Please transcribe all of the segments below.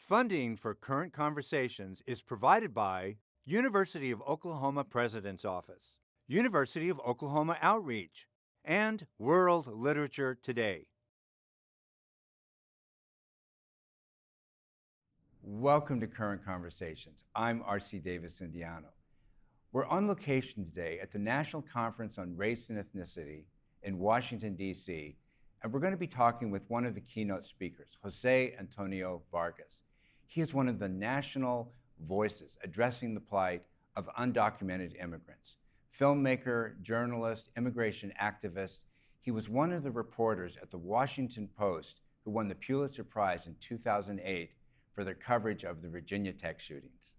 Funding for Current Conversations is provided by University of Oklahoma President's Office, University of Oklahoma Outreach, and World Literature Today. Welcome to Current Conversations. I'm Jose Davis-Undiano. We're on location today at the National Conference on Race and Ethnicity in Washington, D.C., and we're going to be talking with one of the keynote speakers, Jose Antonio Vargas. He is one of the national voices addressing the plight of undocumented immigrants. Filmmaker, journalist, immigration activist, he was one of the reporters at the Washington Post who won the Pulitzer Prize in 2008 for their coverage of the Virginia Tech shootings.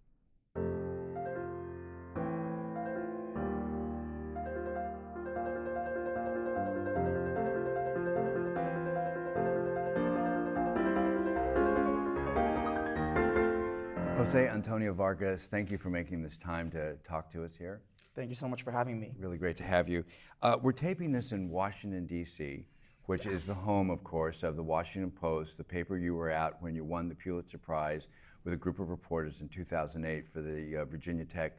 Jose Antonio Vargas, thank you for making this time to talk to us here. Thank you so much for having me. Really great to have you. We're taping this in Washington, D.C., which is the home, of course, of the Washington Post, the paper you were at when you won the Pulitzer Prize with a group of reporters in 2008 for the Virginia Tech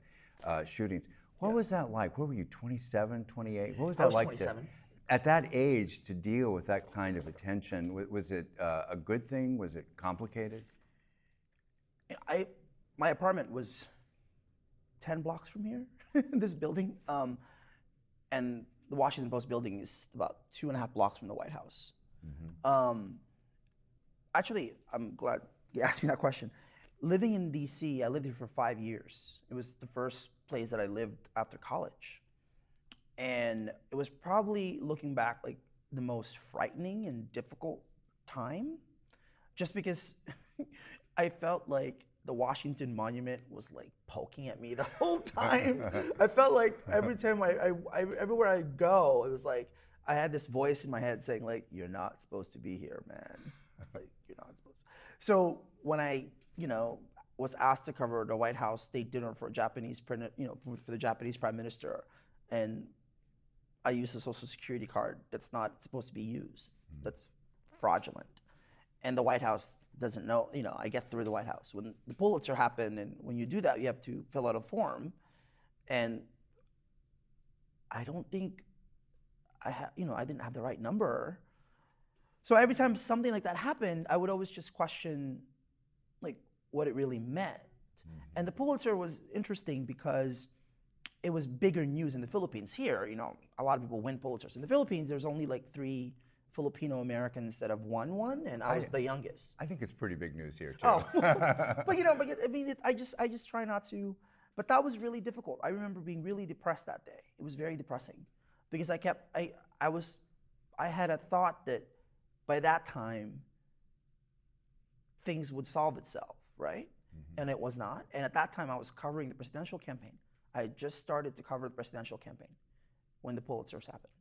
shootings. What was that like? What were you, 27, 28? What was that like? 27. At that age, to deal with that kind of attention, was it a good thing? Was it complicated? My apartment was 10 blocks from here, this building, and the Washington Post building is about 2.5 blocks from the White House. Mm-hmm. Actually, I'm glad you asked me that question. Living in DC, I lived here for 5 years. It was the first place that I lived after college. And it was probably, looking back, like the most frightening and difficult time, just because I felt like the Washington Monument was like poking at me the whole time. I felt like every time everywhere I go, it was like I had this voice in my head saying like, "You're not supposed to be here, man. Like you're not supposed to." So when I, was asked to cover the White House state dinner for a Japanese for the Japanese Prime Minister, and I used a Social Security card that's not supposed to be used, that's fraudulent, and the White House doesn't know, I get through the White House. When the Pulitzer happened, and when you do that, you have to fill out a form, and I don't think I didn't have the right number. So every time something like that happened, I would always just question, like, what it really meant. Mm-hmm. And the Pulitzer was interesting because it was bigger news in the Philippines. Here, a lot of people win Pulitzers. In the Philippines, there's only like 3 Filipino-Americans that have won one, and I was the youngest. I think it's pretty big news here too. Oh, I just try not to. But that was really difficult. I remember being really depressed that day. It was very depressing because I had a thought that by that time things would solve itself, right? Mm-hmm. And it was not. And at that time, I was covering the presidential campaign. I had just started to cover the presidential campaign when the Pulitzers happened.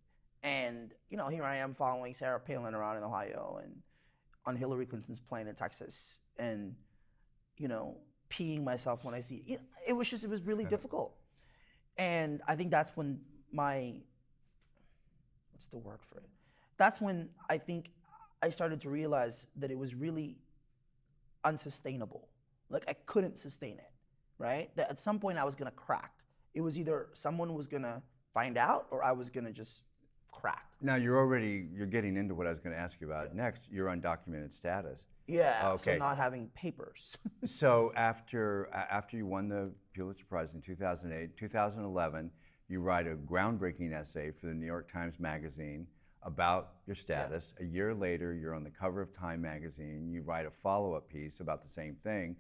And, here I am following Sarah Palin around in Ohio and on Hillary Clinton's plane in Texas and, peeing myself when I see, it was really difficult. And I think that's when what's the word for it? That's when I think I started to realize that it was really unsustainable. Like I couldn't sustain it, right? That at some point I was gonna crack. It was either someone was gonna find out or I was gonna just crack. Now you're getting into what I was going to ask you about next. Your undocumented status. Yeah. Okay. So not having papers. So after you won the Pulitzer Prize in 2008, 2011, you write a groundbreaking essay for the New York Times Magazine about your status. Yeah. A year later, you're on the cover of Time Magazine. You write a follow-up piece about the same thing.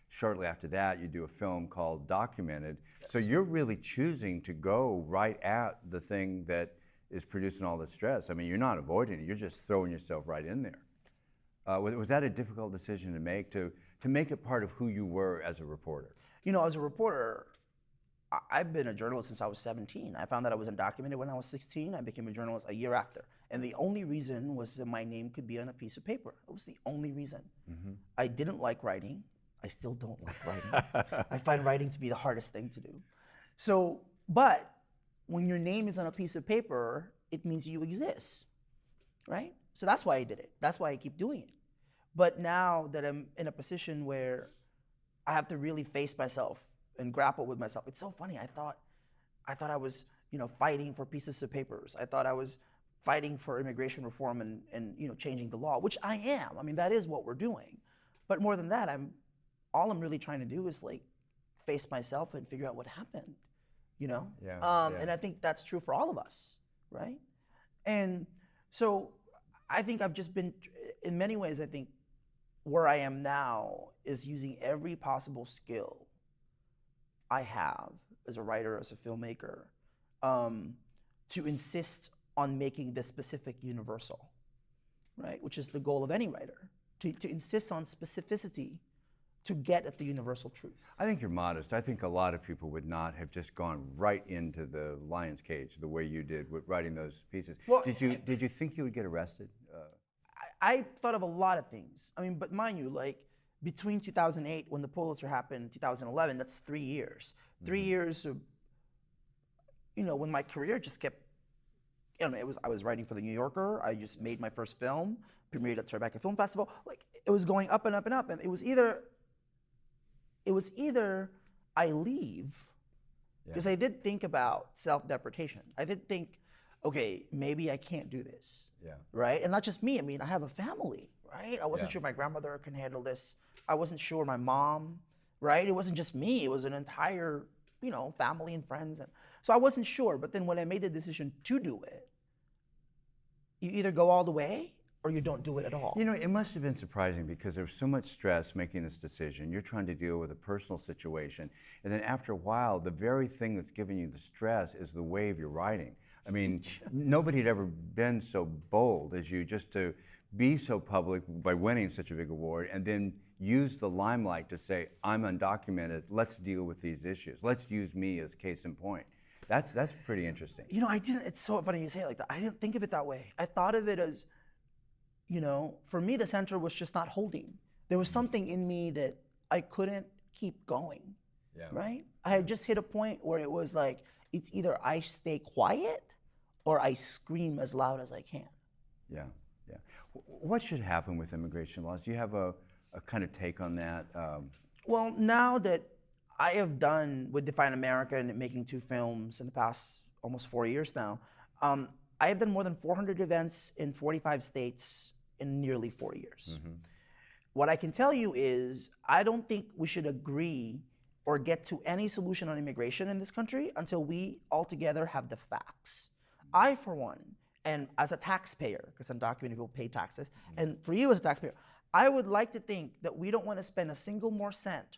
Shortly after that, you do a film called Documented. Yes. So you're really choosing to go right at the thing that is producing all the stress. I mean, you're not avoiding it, you're just throwing yourself right in there. Was that a difficult decision to make it part of who you were as a reporter? As a reporter, I've been a journalist since I was 17. I found that I was undocumented when I was 16. I became a journalist a year after. And the only reason was that my name could be on a piece of paper. That was the only reason. Mm-hmm. I didn't like writing. I still don't like writing. I find writing to be the hardest thing to do. So, but when your name is on a piece of paper, it means you exist, right? So that's why I did it. That's why I keep doing it. But now that I'm in a position where I have to really face myself and grapple with myself, it's so funny. I thought I was, fighting for pieces of papers. I thought I was fighting for immigration reform and changing the law, which I am. I mean, that is what we're doing. But more than that, all I'm really trying to do is like face myself and figure out what happened, Yeah, And I think that's true for all of us, right? And so I think I've just been, in many ways, I think where I am now is using every possible skill I have as a writer, as a filmmaker, to insist on making this specific universal, right? Which is the goal of any writer, to insist on specificity to get at the universal truth. I think you're modest. I think a lot of people would not have just gone right into the lion's cage the way you did with writing those pieces. Well, did you think you would get arrested? I thought of a lot of things. I mean, but mind you, like between 2008, when the Pulitzer happened, 2011, that's 3 years. 3 years of, when my career just kept, I was writing for the New Yorker. I just made my first film, premiered at Tribeca Film Festival. Like it was going up and up and up, and it was either I leave, because I did think about self-deprecation. I did think, okay, maybe I can't do this, right? And not just me. I mean, I have a family, right? I wasn't sure my grandmother can handle this. I wasn't sure my mom, right? It wasn't just me. It was an entire, family and friends. And so I wasn't sure. But then when I made the decision to do it, you either go all the way or you don't do it at all. It must have been surprising because there was so much stress making this decision. You're trying to deal with a personal situation. And then after a while, the very thing that's giving you the stress is the way of your writing. I mean, nobody had ever been so bold as you, just to be so public by winning such a big award and then use the limelight to say, I'm undocumented, let's deal with these issues. Let's use me as case in point. That's pretty interesting. It's so funny you say it like that. I didn't think of it that way. I thought of it as, for me, the center was just not holding. There was something in me that I couldn't keep going, right? I had just hit a point where it was like, it's either I stay quiet or I scream as loud as I can. Yeah. What should happen with immigration laws? Do you have a kind of take on that? Well, now that I have done with Define America and making 2 films in the past almost 4 years now, I have done more than 400 events in 45 states in nearly 4 years. What I can tell you is I don't think we should agree or get to any solution on immigration in this country until we all together have the facts. I, for one, and as a taxpayer, because undocumented people pay taxes, and for you as a taxpayer, I would like to think that we don't want to spend a single more cent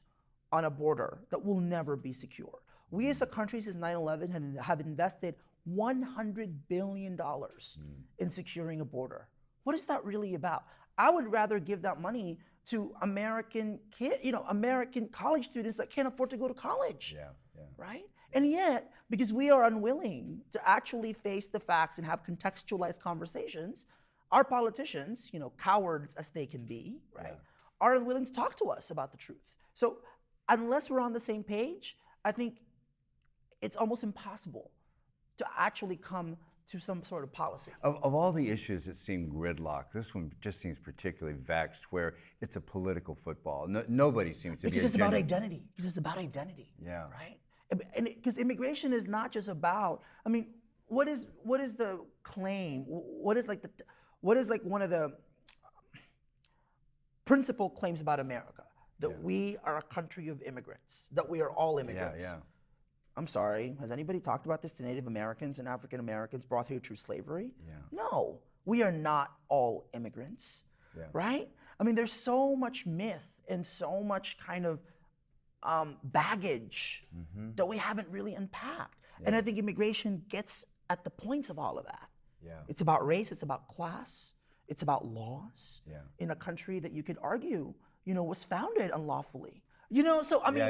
on a border that will never be secure. We as a country since 9/11 have invested $100 billion in securing a border. What is that really about? I would rather give that money to American American college students that can't afford to go to college, right? And yet, because we are unwilling to actually face the facts and have contextualized conversations, our politicians, cowards as they can be, right, are unwilling to talk to us about the truth. So unless we're on the same page, I think it's almost impossible to actually come to some sort of policy. Of all the issues that seem gridlocked, this one just seems particularly vexed, where it's a political football. Nobody seems to be. Because it's about identity. Because it's about identity. Yeah. Right. And because immigration is not just about. I mean, what is the claim? What is like one of the principal claims about America? That we are a country of immigrants. That we are all immigrants. Yeah. I'm sorry, has anybody talked about this to Native Americans and African Americans brought here through slavery? Yeah. No, we are not all immigrants, right? I mean, there's so much myth and so much kind of baggage that we haven't really unpacked. And I think immigration gets at the points of all of that. Yeah. It's about race, it's about class, it's about laws in a country that you could argue, was founded unlawfully. So I mean,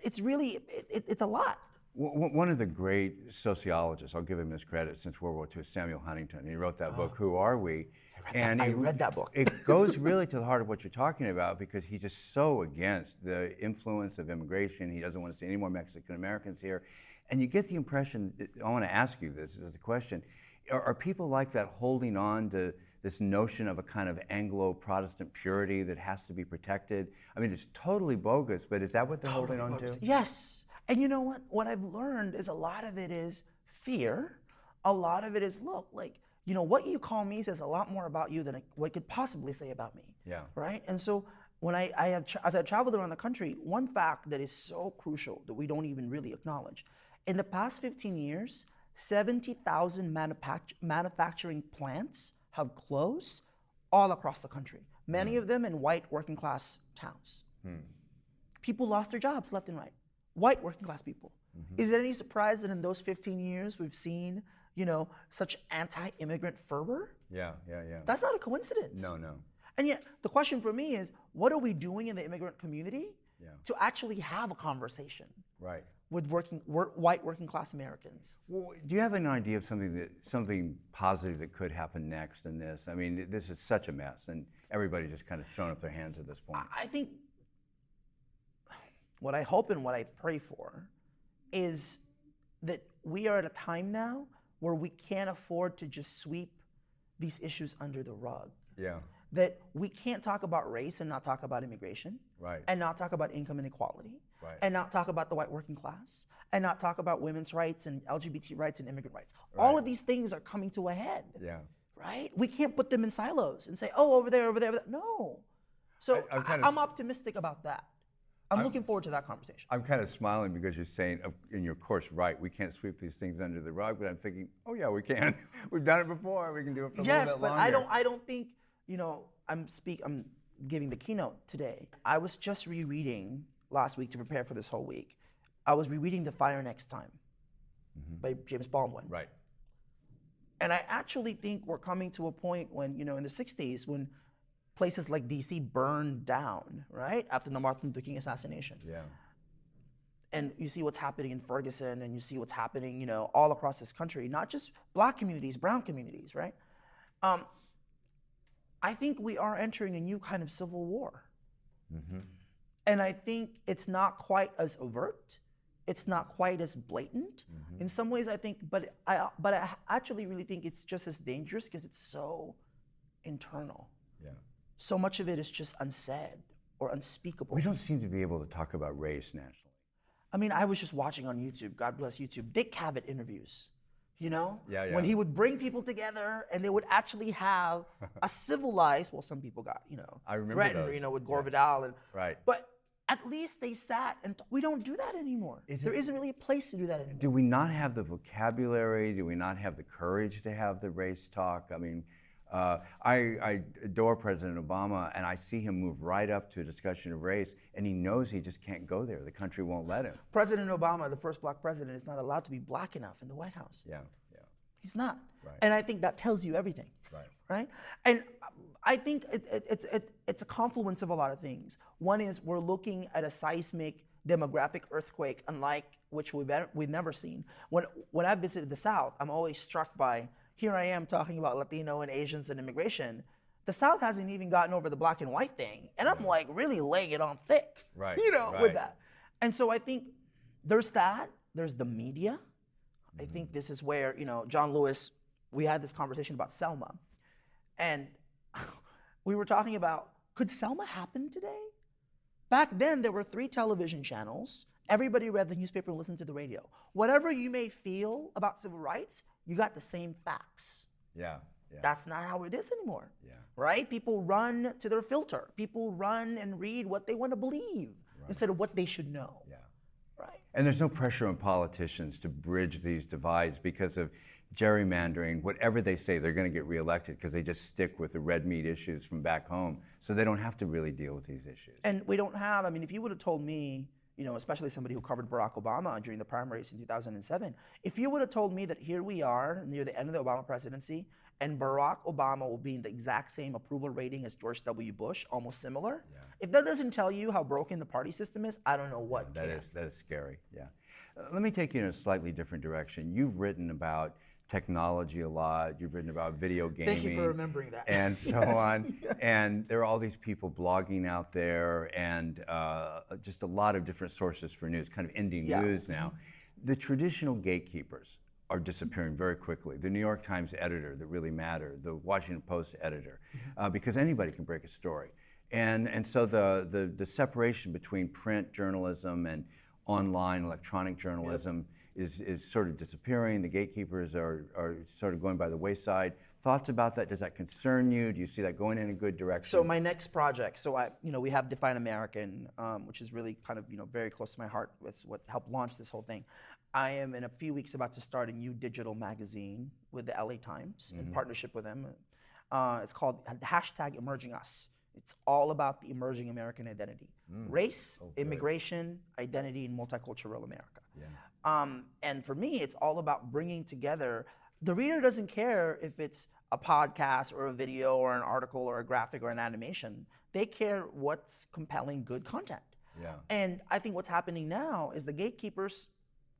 it's really, it's a lot. One of the great sociologists, I'll give him his credit since World War II, Samuel Huntington. He wrote that book, Who Are We? I read that book. It goes really to the heart of what you're talking about, because he's just so against the influence of immigration. He doesn't want to see any more Mexican Americans here. And you get the impression, I want to ask you this as a question, are people like that holding on to this notion of a kind of Anglo-Protestant purity that has to be protected. I mean, it's totally bogus, but is that what they're holding on to? Yes. And you know what? What I've learned is a lot of it is fear. A lot of it is, look, like, you know, what you call me says a lot more about you than what could possibly say about me. Yeah. Right? And so when as I've traveled around the country, one fact that is so crucial that we don't even really acknowledge, in the past 15 years, 70,000 manufacturing plants have closed all across the country, many of them in white working class towns. People lost their jobs left and right, white working class people. Is it any surprise that in those 15 years we've seen, you know, such anti-immigrant fervor? Yeah. That's not a coincidence. No. And yet, the question for me is, what are we doing in the immigrant community to actually have a conversation with white working class Americans? Well, do you have an idea of something positive that could happen next in this? I mean, this is such a mess, and everybody's just kind of thrown up their hands at this point. I think what I hope and what I pray for is that we are at a time now where we can't afford to just sweep these issues under the rug. Yeah. That we can't talk about race and not talk about immigration, and not talk about income inequality, and not talk about the white working class, and not talk about women's rights and LGBT rights and immigrant rights. All of these things are coming to a head. Yeah. Right? We can't put them in silos and say, oh, over there, over there, over there. No. So I'm optimistic about that. I'm looking forward to that conversation. I'm kind of smiling because you're saying, in your course, we can't sweep these things under the rug, but I'm thinking, oh yeah, we can. We've done it before. We can do it for a little bit longer. Yes, but I don't think, you know, I'm giving the keynote today. I was just rereading last week to prepare for this whole week. I was rereading The Fire Next Time by James Baldwin. Right. And I actually think we're coming to a point when, you know, in the 60s, when places like DC burned down, right? After the Martin Luther King assassination. Yeah. And you see what's happening in Ferguson, and you see what's happening, you know, all across this country, not just black communities, brown communities, right? I think we are entering a new kind of civil war. And I think it's not quite as overt. It's not quite as blatant. In some ways, I think, but I actually really think it's just as dangerous because it's so internal. Yeah. So much of it is just unsaid or unspeakable. We don't seem to be able to talk about race nationally. I mean, I was just watching on YouTube, God bless YouTube, Dick Cavett interviews, you know? Yeah. When he would bring people together and they would actually have a civilized, well, some people got, you know, I remember threatened, those. you know, with Gore Vidal. And, Right. But at least they sat and we don't do that anymore. There isn't really a place to do that anymore. Do we not have the vocabulary? Do we not have the courage to have the race talk? I mean, I adore President Obama, and I see him move right up to a discussion of race, and he knows he just can't go there. The country won't let him. President Obama, the first black president, is not allowed to be black enough in the White House. Yeah. He's not. Right. And I think that tells you everything. Right? And I think it's a confluence of a lot of things. One is we're looking at a seismic demographic earthquake unlike which we've never seen. When I visited the South, I'm always struck by, here I am talking about Latino and Asians and immigration. The South hasn't even gotten over the black and white thing. And I'm like really laying it on thick, with that. And so I think there's that, there's the media. I think this is where, you know, John Lewis, we had this conversation about Selma. And we were talking about, could Selma happen today? Back then, there were 3 television channels. Everybody read the newspaper and listened to the radio. Whatever you may feel about civil rights, you got the same facts. Yeah. That's not how it is anymore. Yeah. Right? People run to their filter. People run and read what they want to believe instead of what they should know. Yeah. Right? And there's no pressure on politicians to bridge these divides because of gerrymandering. Whatever they say, they're going to get reelected because they just stick with the red meat issues from back home, so they don't have to really deal with these issues. And we don't have, I mean, if you would have told me, you know, especially somebody who covered Barack Obama during the primaries in 2007, if you would have told me that here we are near the end of the Obama presidency and Barack Obama will be in the exact same approval rating as George W. Bush, almost similar, if that doesn't tell you how broken the party system is, I don't know what can. That is scary, yeah. Let me take you in a slightly different direction. You've written about technology a lot. You've written about video gaming. Thank you for remembering that. And so on. Yes. And there are all these people blogging out there and just a lot of different sources for news, kind of indie news now. The traditional gatekeepers are disappearing very quickly. The New York Times editor that really mattered, the Washington Post editor, because anybody can break a story. And so the separation between print journalism and online electronic journalism is sort of disappearing. The gatekeepers are sort of going by the wayside. Thoughts about that? Does that concern you? Do you see that going in a good direction? So my next project, we have Define American, which is really kind of, very close to my heart. It's what helped launch this whole thing. I am in a few weeks about to start a new digital magazine with the LA Times in partnership with them. It's called #EmergingUs. It's all about the emerging American identity. Race, immigration, identity, and multicultural America. Yeah. And for me, it's all about bringing together. The reader doesn't care if it's a podcast or a video or an article or a graphic or an animation. They care what's compelling, good content. Yeah. And I think what's happening now is the gatekeepers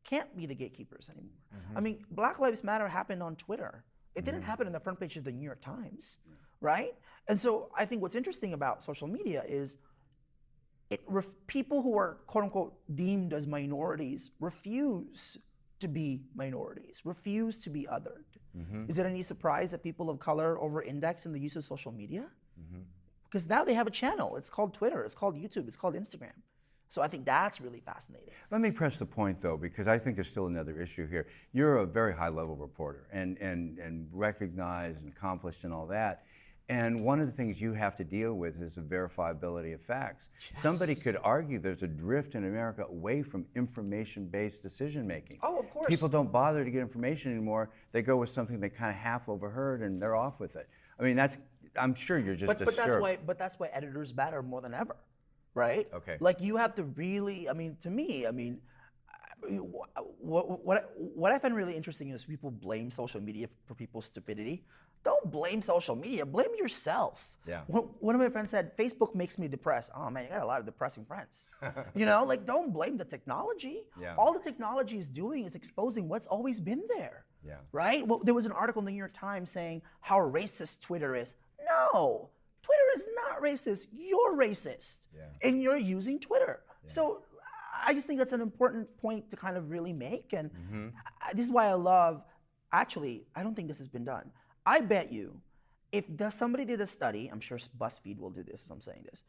can't be the gatekeepers anymore. I mean, Black Lives Matter happened on Twitter. It didn't happen on the front page of the New York Times, right? And so I think what's interesting about social media is people who are quote unquote deemed as minorities refuse to be minorities, refuse to be othered. Is it any surprise that people of color over-index in the use of social media? Because now they have a channel. It's called Twitter, it's called YouTube, it's called Instagram. So I think that's really fascinating. Let me press the point though, because I think there's still another issue here. You're a very high-level reporter and recognized and accomplished and all that. And one of the things you have to deal with is the verifiability of facts. Yes. Somebody could argue there's a drift in America away from information-based decision-making. Oh, of course. People don't bother to get information anymore. They go with something they kind of half overheard and they're off with it. I mean, I'm sure you're just disturbed. But that's why editors matter more than ever, right? Okay. Like you have to really, to me, what I find really interesting is people blame social media for people's stupidity. Don't blame social media, blame yourself. Yeah. One of my friends said, Facebook makes me depressed. Oh man, you got a lot of depressing friends. Don't blame the technology. Yeah. All the technology is doing is exposing what's always been there. Yeah. Right? Well, there was an article in the New York Times saying how racist Twitter is. No, Twitter is not racist. You're racist. Yeah. And you're using Twitter. Yeah. So I just think that's an important point to kind of really make. And this is why I love, actually, I don't think this has been done. I bet you, if somebody did a study, I'm sure BuzzFeed will do this as I'm saying this.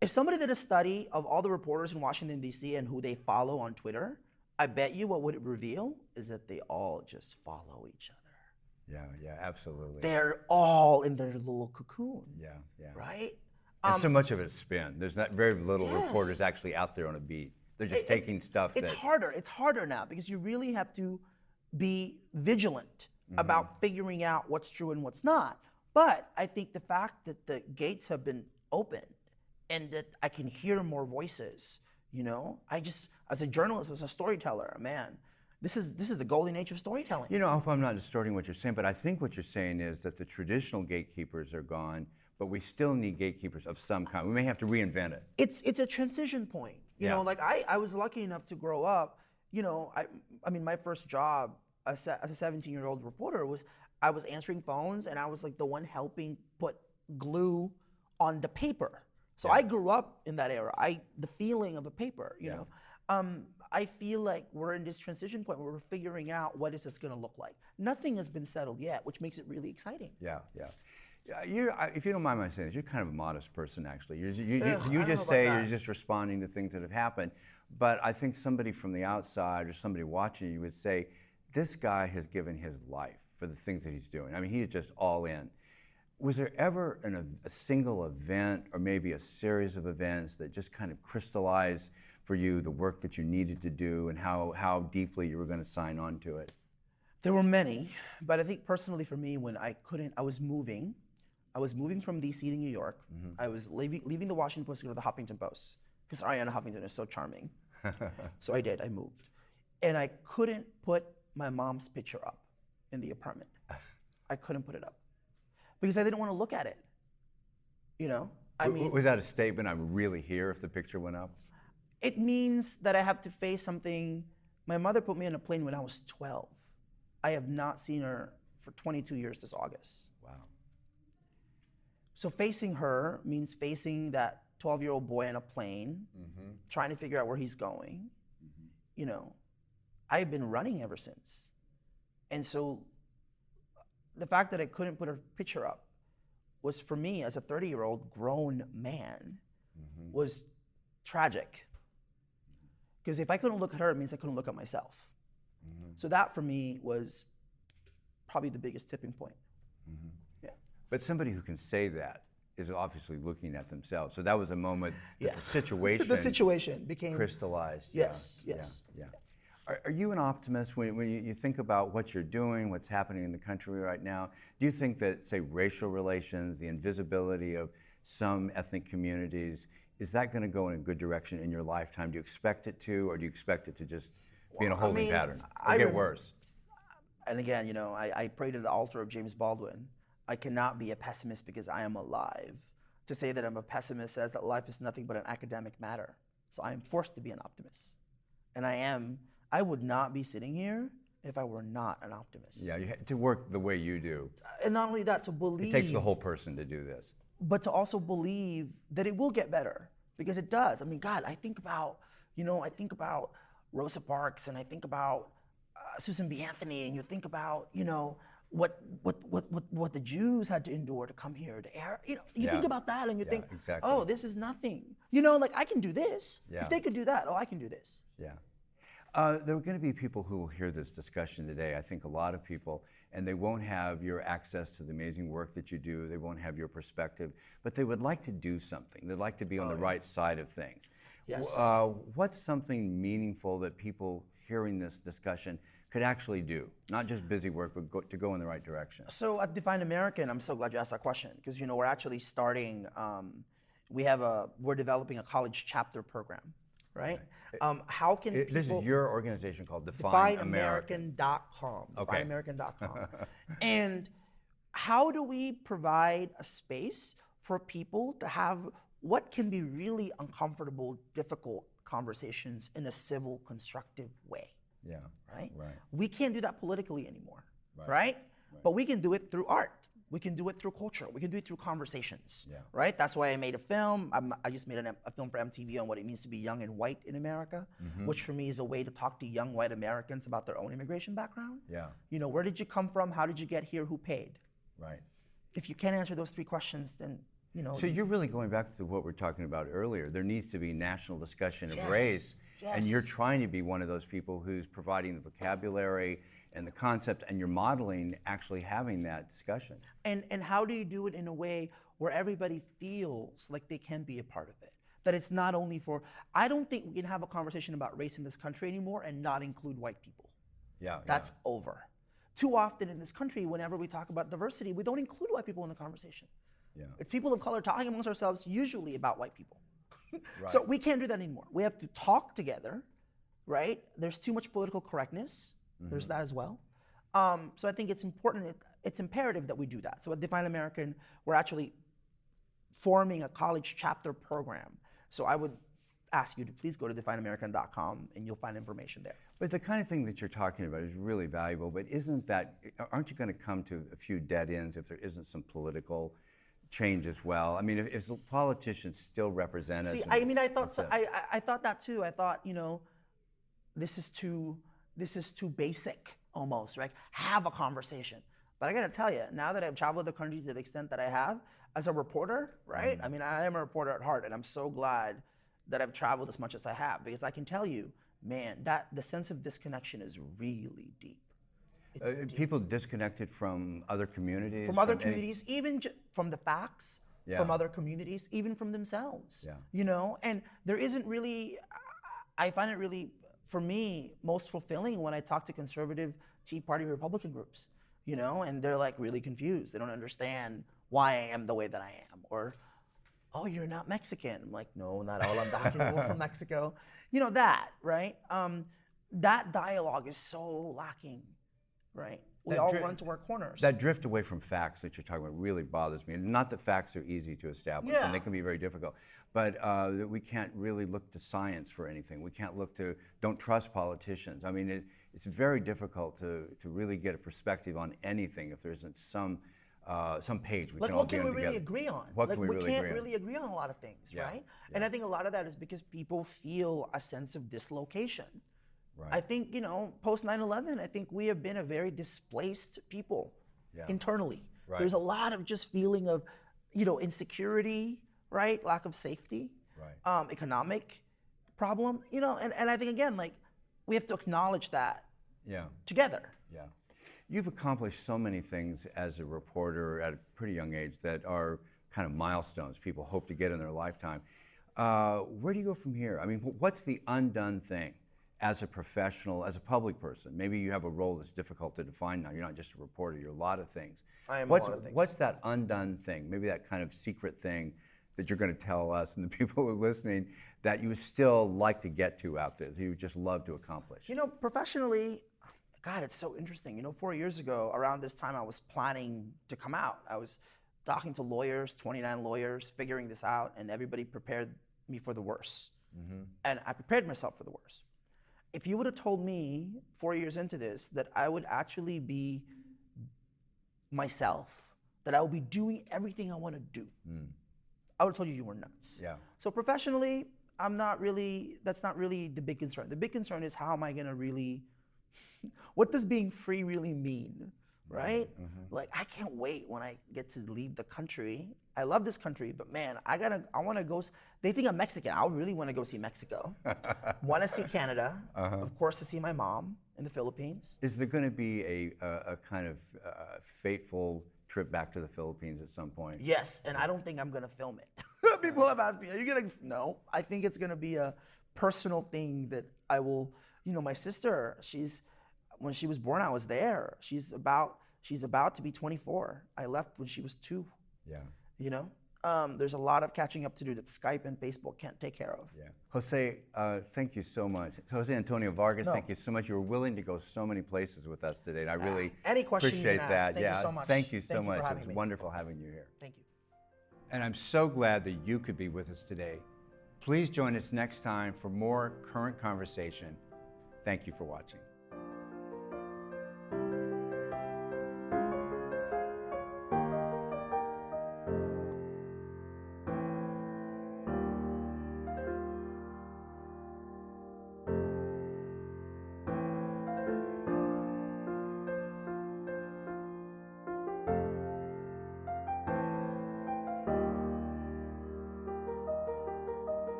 If somebody did a study of all the reporters in Washington, D.C. and who they follow on Twitter, I bet you what would it reveal is that they all just follow each other. Yeah, absolutely. They're all in their little cocoon. Yeah. Right? And so much of it is spin. There's not very little reporters actually out there on a beat. They're just taking stuff It's harder now because you really have to be vigilant about figuring out what's true and what's not. But I think the fact that the gates have been opened and that I can hear more voices, I just, as a journalist, as a storyteller, man, this is the golden age of storytelling. I hope I'm not distorting what you're saying, but I think what you're saying is that the traditional gatekeepers are gone, but we still need gatekeepers of some kind. We may have to reinvent it. It's a transition point. I was lucky enough to grow up, my first job as a 17-year-old reporter was I was answering phones and I was like the one helping put glue on the paper. So I grew up in that era. The feeling of a paper, you know. I feel like we're in this transition point where we're figuring out what is this going to look like. Nothing has been settled yet, which makes it really exciting. Yeah. If you don't mind my saying this, you're kind of a modest person, actually. You just say you're just responding to things that have happened. But I think somebody from the outside or somebody watching you would say, this guy has given his life for the things that he's doing. I mean, he is just all in. Was there ever a single event or maybe a series of events that just kind of crystallized for you the work that you needed to do and how deeply you were going to sign on to it? There were many, but I think personally for me, when I was moving from DC to New York. I was leaving the Washington Post to go to the Huffington Post because Arianna Huffington is so charming. So I moved. And I couldn't put my mom's picture up in the apartment. I couldn't put it up because I didn't want to look at it. Was that a statement, I'm really here, if the picture went up? It means that I have to face something. My mother put me on a plane when I was 12. I have not seen her for 22 years this August. Wow. So facing her means facing that 12-year-old boy on a plane, trying to figure out where he's going. I've been running ever since. And so the fact that I couldn't put her picture up was, for me as a 30-year-old grown man, was tragic. Because if I couldn't look at her, it means I couldn't look at myself. So that for me was probably the biggest tipping point. Yeah. But somebody who can say that is obviously looking at themselves. So that was a moment that the situation the situation became crystallized. Yes, Yeah, yes. Yeah. Are you an optimist when you think about what you're doing, what's happening in the country right now? Do you think that, say, racial relations, the invisibility of some ethnic communities, is that going to go in a good direction in your lifetime? Do you expect it to, or do you expect it to just be in a holding pattern or get worse? And again, I prayed at the altar of James Baldwin. I cannot be a pessimist because I am alive. To say that I'm a pessimist says that life is nothing but an academic matter. So I am forced to be an optimist. And I am. I would not be sitting here if I were not an optimist. Yeah, you have to work the way you do. And not only that, to believe. It takes the whole person to do this. But to also believe that it will get better, because it does. I mean, God, I think about Rosa Parks, and I think about Susan B. Anthony, and you think about, what the Jews had to endure to come here to air. You think about that, and you think, exactly. Oh, this is nothing. I can do this. Yeah. If they could do that, I can do this. Yeah. There are going to be people who will hear this discussion today, I think a lot of people, and they won't have your access to the amazing work that you do, they won't have your perspective, but they would like to do something. They'd like to be on the right side of things. Yes. What's something meaningful that people hearing this discussion could actually do? Not just busy work, but to go in the right direction. So at Define American, I'm so glad you asked that question, because we're actually starting, we're developing a college chapter program. Right? How can people... This is your organization called Define American. DefineAmerican.com. Okay. DefineAmerican.com. And how do we provide a space for people to have what can be really uncomfortable, difficult conversations in a civil, constructive way? Yeah. Right? Right. We can't do that politically anymore. Right? But we can do it through art. We can do it through culture. We can do it through conversations, right? That's why I made a film. I just made a film for MTV on what it means to be young and white in America, which for me is a way to talk to young white Americans about their own immigration background. Yeah. Where did you come from? How did you get here? Who paid? Right. If you can't answer those three questions, then, So you're really going back to what we're talking about earlier. There needs to be national discussion of race, and you're trying to be one of those people who's providing the vocabulary and the concept, and you're modeling actually having that discussion. And how do you do it in a way where everybody feels like they can be a part of it? That it's not only for, I don't think we can have a conversation about race in this country anymore and not include white people. Yeah. That's over. Too often in this country, whenever we talk about diversity, we don't include white people in the conversation. Yeah. It's people of color talking amongst ourselves, usually about white people. Right. So we can't do that anymore. We have to talk together, right? There's too much political correctness. There's that as well. So I think it's important, it's imperative that we do that. So at Define American, we're actually forming a college chapter program. So I would ask you to please go to defineamerican.com and you'll find information there. But the kind of thing that you're talking about is really valuable, but aren't you going to come to a few dead ends if there isn't some political change as well? I mean, if the politicians still represent us. See, I thought so. I thought that too. I thought, this is too basic almost, right? Have a conversation. But I gotta tell you, now that I've traveled the country to the extent that I have, as a reporter, right? I mean, I am a reporter at heart, and I'm so glad that I've traveled as much as I have, because I can tell you, man, that the sense of disconnection is really deep. It's deep. People disconnected from other communities? From other communities, even from the facts, from other communities, even from themselves. And there isn't really, I find it really, for me, most fulfilling when I talk to conservative Tea Party Republican groups, and they're like really confused. They don't understand why I am the way that I am. Or, oh, you're not Mexican. I'm like, no, not all undocumented people from Mexico. That, right? That dialogue is so lacking, right? We all run to our corners. That drift away from facts that you're talking about really bothers me. And not that facts are easy to establish, and they can be very difficult, but that we can't really look to science for anything. We can't don't trust politicians. I mean, it's very difficult to really get a perspective on anything if there isn't some page we can all be on together. What can we really agree on? What can we really agree on? We can't really agree on a lot of things, right? Yeah. And I think a lot of that is because people feel a sense of dislocation, Right. I think, post 9/11, I think we have been a very displaced people internally. Right. There's a lot of just feeling of, insecurity, right? Lack of safety, right. Economic problem, and I think, again, like, we have to acknowledge that together. Yeah. You've accomplished so many things as a reporter at a pretty young age that are kind of milestones people hope to get in their lifetime. Where do you go from here? I mean, what's the undone thing as a professional, as a public person? Maybe you have a role that's difficult to define now. You're not just a reporter, you're a lot of things. I am a lot of things. What's that undone thing? Maybe that kind of secret thing that you're going to tell us and the people who are listening that you would still like to get to out there, that you would just love to accomplish? Professionally, God, it's so interesting. 4 years ago, around this time, I was planning to come out. I was talking to lawyers, 29 lawyers, figuring this out, and everybody prepared me for the worst. Mm-hmm. And I prepared myself for the worst. If you would have told me 4 years into this that I would actually be myself, that I would be doing everything I want to do, I would have told you were nuts. Yeah. So professionally, that's not really the big concern. The big concern is, how am I going to really, what does being free really mean, right? Mm-hmm. Like, I can't wait when I get to leave the country. I love this country, but man, I want to go. They think I'm Mexican. I really want to go see Mexico. Want to see Canada, of course, to see my mom in the Philippines. Is there going to be a kind of fateful trip back to the Philippines at some point? Yes, and I don't think I'm going to film it. People have asked me, are you going to? No, I think it's going to be a personal thing that I will, my sister, when she was born, I was there. She's about to be 24. I left when she was 2. Yeah. There's a lot of catching up to do that Skype and Facebook can't take care of. Yeah. Jose, thank you so much. Jose Antonio Vargas, thank you so much. You were willing to go so many places with us today, and I really any question appreciate you can that. ask. Thank you so much. Thank you so much. It was wonderful having you here. Thank you. And I'm so glad that you could be with us today. Please join us next time for more current conversation. Thank you for watching.